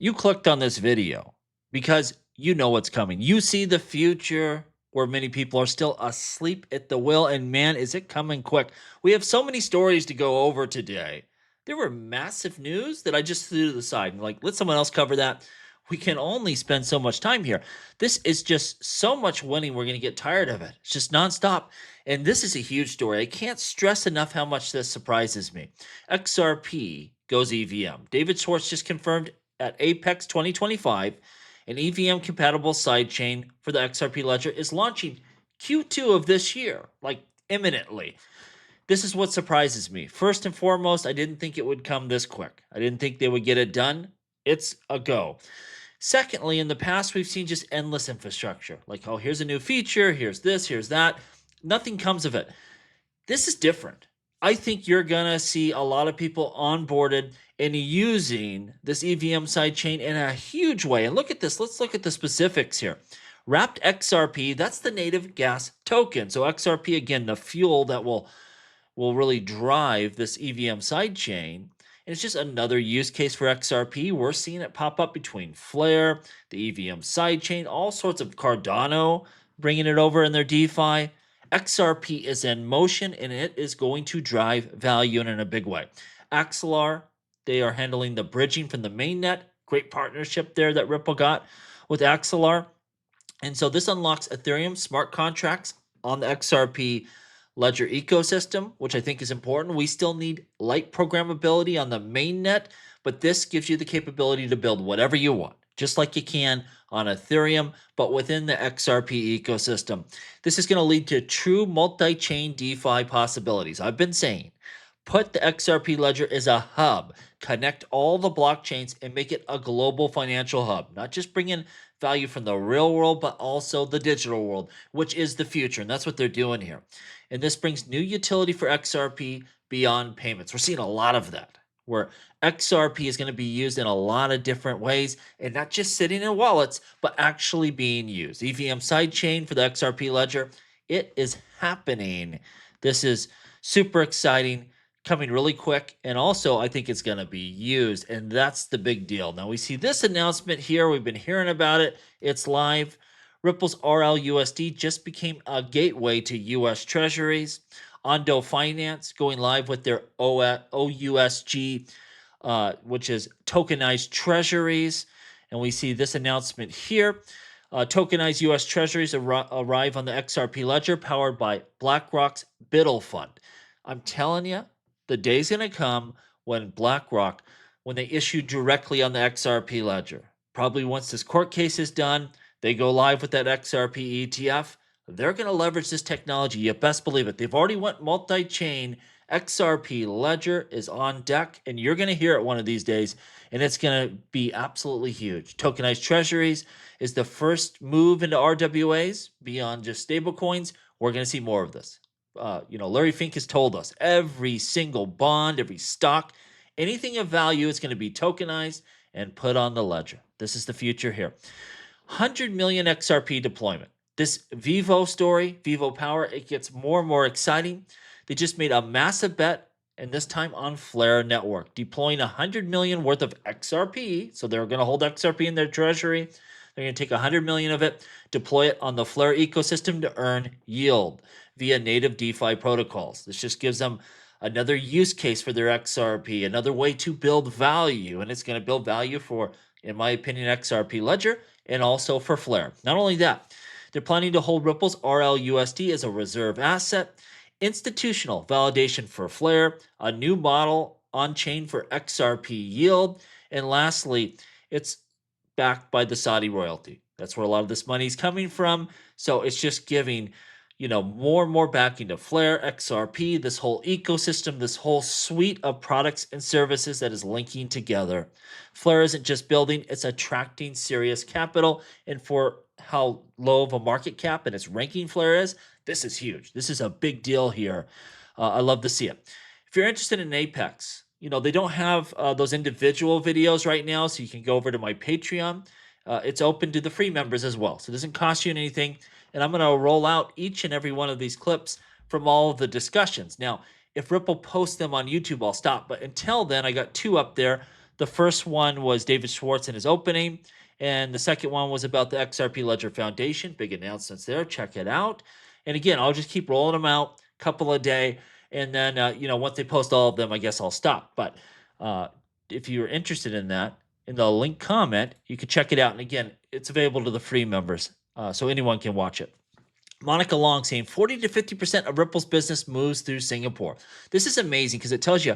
You clicked on this video because you know what's coming. You see the future where many people are still asleep at the wheel, and man, is it coming quick. We have so many stories to go over today. There were massive news that I just threw to the side and like, let someone else cover that. We can only spend so much time here. This is just so much winning, we're going to get tired of it. It's just nonstop. And this is a huge story. I can't stress enough how much this surprises me. XRP goes EVM. David Schwartz just confirmed at Apex 2025, an EVM-compatible sidechain for the XRP Ledger is launching Q2 of this year, like imminently. This is what surprises me. First and foremost, I didn't think it would come this quick. I didn't think they would get it done. It's a go. Secondly, in the past, we've seen just endless infrastructure. Like, oh, here's a new feature, here's this, here's that. Nothing comes of it. This is different. I think you're going to see a lot of people onboarded and using this EVM sidechain in a huge way. And look at this. Let's look at the specifics here. Wrapped XRP, that's the native gas token. So XRP, again, the fuel that will really drive this EVM sidechain. And it's just another use case for XRP. We're seeing it pop up between Flare, the EVM sidechain, all sorts of Cardano bringing it over in their DeFi. XRP is in motion and it is going to drive value in a big way. Axelar, they are handling the bridging from the mainnet. Great partnership there that Ripple got with Axelar. And so this unlocks Ethereum smart contracts on the XRP Ledger ecosystem, which I think is important. We still need light programmability on the mainnet, but this gives you the capability to build whatever you want, just like you can on Ethereum, but within the XRP ecosystem. This is going to lead to true multi-chain DeFi possibilities. I've been saying, put the XRP Ledger as a hub, connect all the blockchains and make it a global financial hub, not just bring in value from the real world, but also the digital world, which is the future. And that's what they're doing here. And this brings new utility for XRP beyond payments. We're seeing a lot of that, where XRP is going to be used in a lot of different ways and not just sitting in wallets, but actually being used. EVM sidechain for the XRP Ledger, it is happening. This is super exciting, coming really quick, and also I think it's going to be used, and that's the big deal. Now we see this announcement here. We've been hearing about it. It's live. Ripple's RLUSD just became a gateway to U.S. Treasuries. Ondo Finance going live with their OUSG, which is tokenized treasuries. And we see this announcement here. Tokenized U.S. Treasuries arrive on the XRP Ledger powered by BlackRock's Biddle Fund. I'm telling you, the day's going to come when BlackRock, when they issue directly on the XRP Ledger. Probably once this court case is done, they go live with that XRP ETF. They're going to leverage this technology. You best believe it. They've already went multi-chain. XRP Ledger is on deck, and you're going to hear it one of these days, and it's going to be absolutely huge. Tokenized Treasuries is the first move into RWAs beyond just stablecoins. We're going to see more of this. Larry Fink has told us every single bond, every stock, anything of value is going to be tokenized and put on the ledger. This is the future here. 100 million XRP deployment. This Vivo story, VivoPower, it gets more and more exciting. They just made a massive bet, and this time on Flare Network, deploying 100 million worth of XRP. So they're going to hold XRP in their treasury. They're going to take 100 million of it, deploy it on the Flare ecosystem to earn yield via native DeFi protocols. This just gives them another use case for their XRP, another way to build value, and it's going to build value for, in my opinion, XRP Ledger and also for Flare. Not only that, they're planning to hold Ripple's RLUSD as a reserve asset, institutional validation for Flare, a new model on-chain for XRP yield, and lastly, it's backed by the Saudi royalty. That's where a lot of this money is coming from. So it's just giving, more and more backing to Flare, XRP, this whole ecosystem, this whole suite of products and services that is linking together. Flare isn't just building, it's attracting serious capital. And for how low of a market cap and its ranking Flare is, this is huge. This is a big deal here. I love to see it. If you're interested in Apex, they don't have those individual videos right now, so you can go over to my Patreon. It's open to the free members as well, so it doesn't cost you anything. And I'm going to roll out each and every one of these clips from all of the discussions. Now, if Ripple posts them on YouTube, I'll stop. But until then, I got two up there. The first one was David Schwartz in his opening, and the second one was about the XRP Ledger Foundation. Big announcements there. Check it out. And again, I'll just keep rolling them out, couple a day, and then once they post all of them, I guess I'll stop. But if you're interested in that, in the link comment, you can check it out. And again, it's available to the free members, so anyone can watch it. Monica Long saying 40 to 50% of Ripple's business moves through Singapore. This is amazing because it tells you,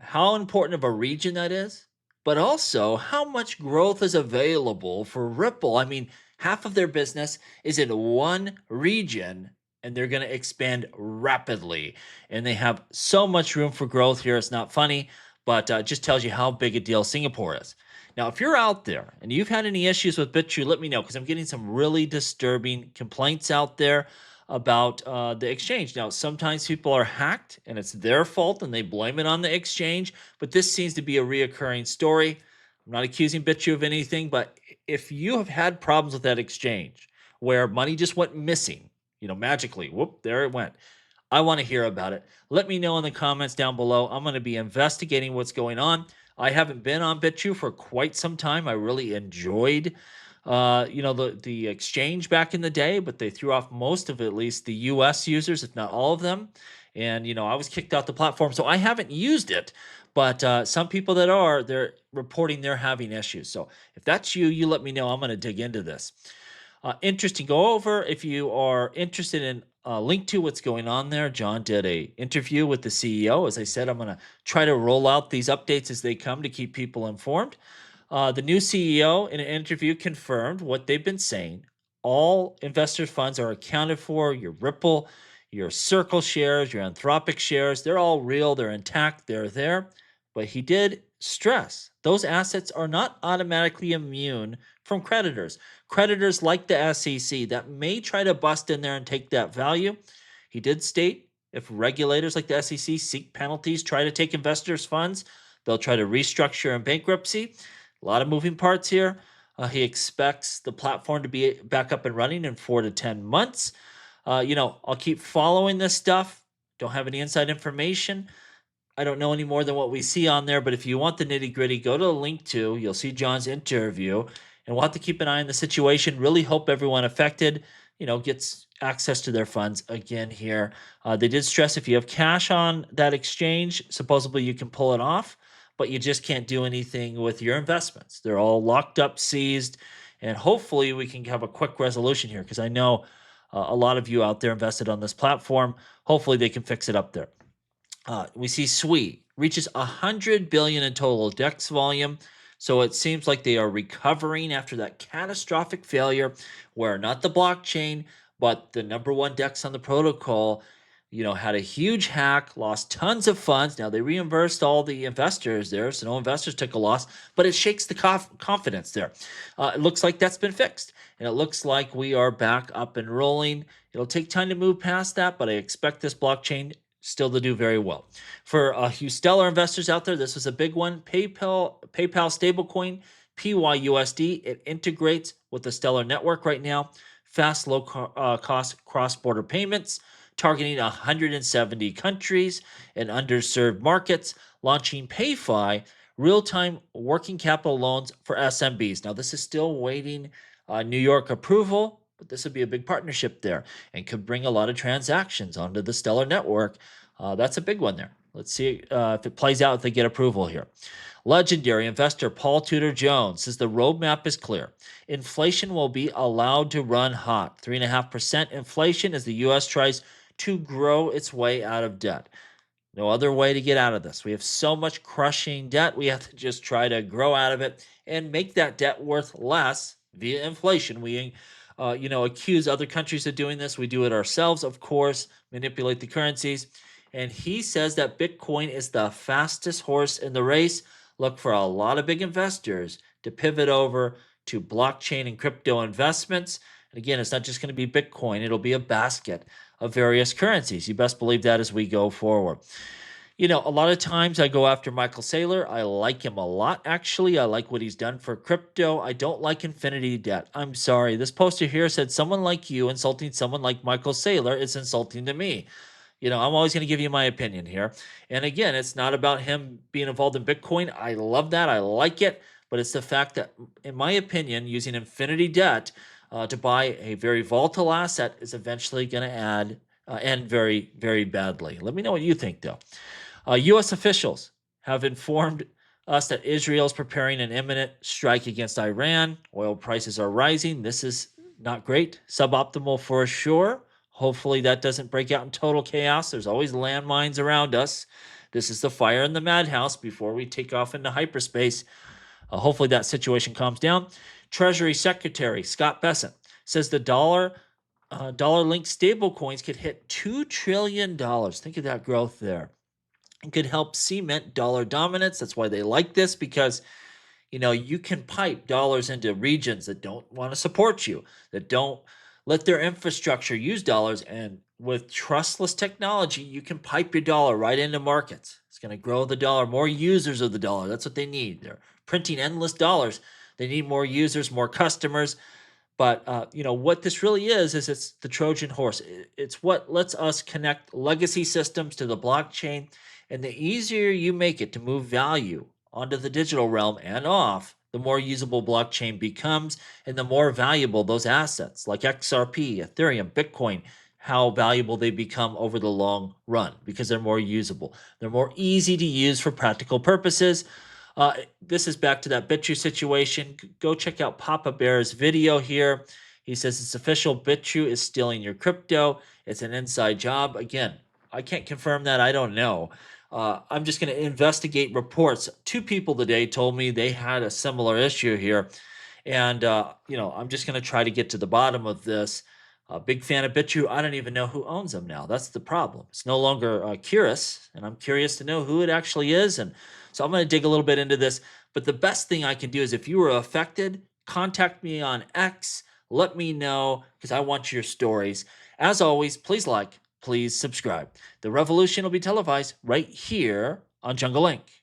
how important of a region that is, but also how much growth is available for Ripple. I mean, half of their business is in one region and they're going to expand rapidly. And they have so much room for growth here. It's not funny, but it just tells you how big a deal Singapore is. Now, if you're out there and you've had any issues with BitTrue, let me know because I'm getting some really disturbing complaints out there about the exchange. Now, sometimes people are hacked and it's their fault and they blame it on the exchange, but this seems to be a reoccurring story. I'm not accusing BitTrue of anything, but if you have had problems with that exchange where money just went missing, magically, whoop, there it went. I want to hear about it. Let me know in the comments down below. I'm going to be investigating what's going on. I haven't been on BitTrue for quite some time. I really enjoyed, the exchange back in the day, but they threw off most of at least the U.S. users, if not all of them. And I was kicked off the platform, so I haven't used it. But some people that are, they're reporting they're having issues. So if that's you, you let me know. I'm going to dig into this. Interesting. Go over if you are interested in link to what's going on there. John did a interview with the CEO. As I said, I'm going to try to roll out these updates as they come to keep people informed. The new CEO in an interview confirmed what they've been saying. All investors' funds are accounted for. Your Ripple, your Circle shares, your Anthropic shares, they're all real. They're intact. They're there. But he did stress those assets are not automatically immune from creditors. Creditors like the SEC that may try to bust in there and take that value. He did state if regulators like the SEC seek penalties, try to take investors' funds, they'll try to restructure in bankruptcy. A lot of moving parts here. He expects the platform to be back up and running in 4 to 10 months. I'll keep following this stuff. Don't have any inside information. I don't know any more than what we see on there, but if you want the nitty gritty, go to the link to. You'll see John's interview, and we'll have to keep an eye on the situation. Really hope everyone affected, gets access to their funds again here. They did stress if you have cash on that exchange, supposedly you can pull it off, but you just can't do anything with your investments. They're all locked up, seized, and hopefully we can have a quick resolution here because I know a lot of you out there invested on this platform. Hopefully they can fix it up there. We see SWE reaches 100 billion in total DEX volume. So it seems like they are recovering after that catastrophic failure where not the blockchain, but the number one DEX on the protocol, had a huge hack, lost tons of funds. Now they reimbursed all the investors there, so no investors took a loss, but it shakes the confidence there. It looks like that's been fixed, and it looks like we are back up and rolling. It'll take time to move past that, but I expect this blockchain still to do very well. For you stellar investors out there, this was a big one. PayPal stablecoin, PYUSD. It integrates with the Stellar network right now. Fast, low cost cross-border payments, targeting 170 countries and underserved markets, launching PayFi, real-time working capital loans for SMBs. Now, this is still waiting New York approval, but this would be a big partnership there and could bring a lot of transactions onto the Stellar network. That's a big one there. Let's see if it plays out if they get approval here. Legendary investor Paul Tudor Jones says the roadmap is clear. Inflation will be allowed to run hot. 3.5% inflation as the U.S. tries to grow its way out of debt. No other way to get out of this. We have so much crushing debt. We have to just try to grow out of it and make that debt worth less via inflation. We accuse other countries of doing this. We do it ourselves, of course, manipulate the currencies. And he says that Bitcoin is the fastest horse in the race. Look for a lot of big investors to pivot over to blockchain and crypto investments. And again, it's not just going to be Bitcoin. It'll be a basket of various currencies. You best believe that as we go forward. A lot of times I go after Michael Saylor. I like him a lot, actually. I like what he's done for crypto. I don't like infinity debt. I'm sorry. This poster here said someone like you insulting someone like Michael Saylor is insulting to me. I'm always going to give you my opinion here. And again, it's not about him being involved in Bitcoin. I love that. I like it. But it's the fact that, in my opinion, using infinity debt to buy a very volatile asset is eventually going to end very, very badly. Let me know what you think, though. U.S. officials have informed us that Israel is preparing an imminent strike against Iran. Oil prices are rising. This is not great, suboptimal for sure. Hopefully, that doesn't break out in total chaos. There's always landmines around us. This is the fire in the madhouse before we take off into hyperspace. Hopefully, that situation calms down. Treasury Secretary Scott Bessent says the dollar-linked stablecoins could hit $2 trillion. Think of that growth there. It could help cement dollar dominance. That's why they like this, because you can pipe dollars into regions that don't want to support you, that don't let their infrastructure use dollars. And with trustless technology, you can pipe your dollar right into markets. It's going to grow the dollar, more users of the dollar. That's what they need. They're printing endless dollars. They need more users, more customers. But what this really is it's the Trojan horse. It's what lets us connect legacy systems to the blockchain. And the easier you make it to move value onto the digital realm and off, the more usable blockchain becomes, and the more valuable those assets like XRP, Ethereum, Bitcoin, how valuable they become over the long run, because they're more usable. They're more easy to use for practical purposes. This is back to that BitChute situation. Go check out Papa Bear's video here. He says it's official. BitChute is stealing your crypto. It's an inside job. Again, I can't confirm that. I don't know. I'm just going to investigate reports. 2 people today told me they had a similar issue here. And, I'm just going to try to get to the bottom of this. Big fan of BitChute. I don't even know who owns them now. That's the problem. It's no longer curious, and I'm curious to know who it actually is. And so I'm going to dig a little bit into this. But the best thing I can do is, if you were affected, contact me on X. Let me know, because I want your stories. As always, please like, please subscribe. The revolution will be televised right here on Jungle Link.